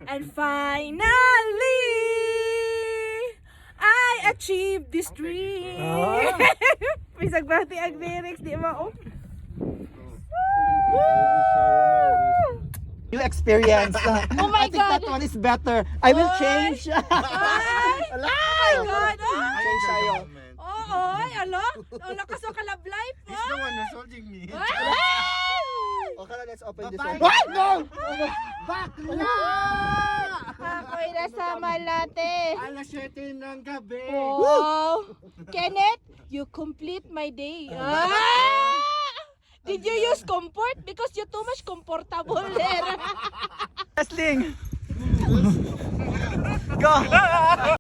And finally, I achieved this dream. Bisag bati ang lyrics, di ba? Oh. New experience. Oh my I think God. that one is better. I will change. Ay! Oh my God! Change tayo. Oo, alo? Alo ka sa kalab life, He's the one who's holding me. Okay, let's open this Bye-bye. one. What? No! Back! Ako'y nasama latte. Alas 7 ng gabi. Wow! Kenneth, you complete my day. Did you use comfort? Because you're too much comfortable there. Wrestling. Go.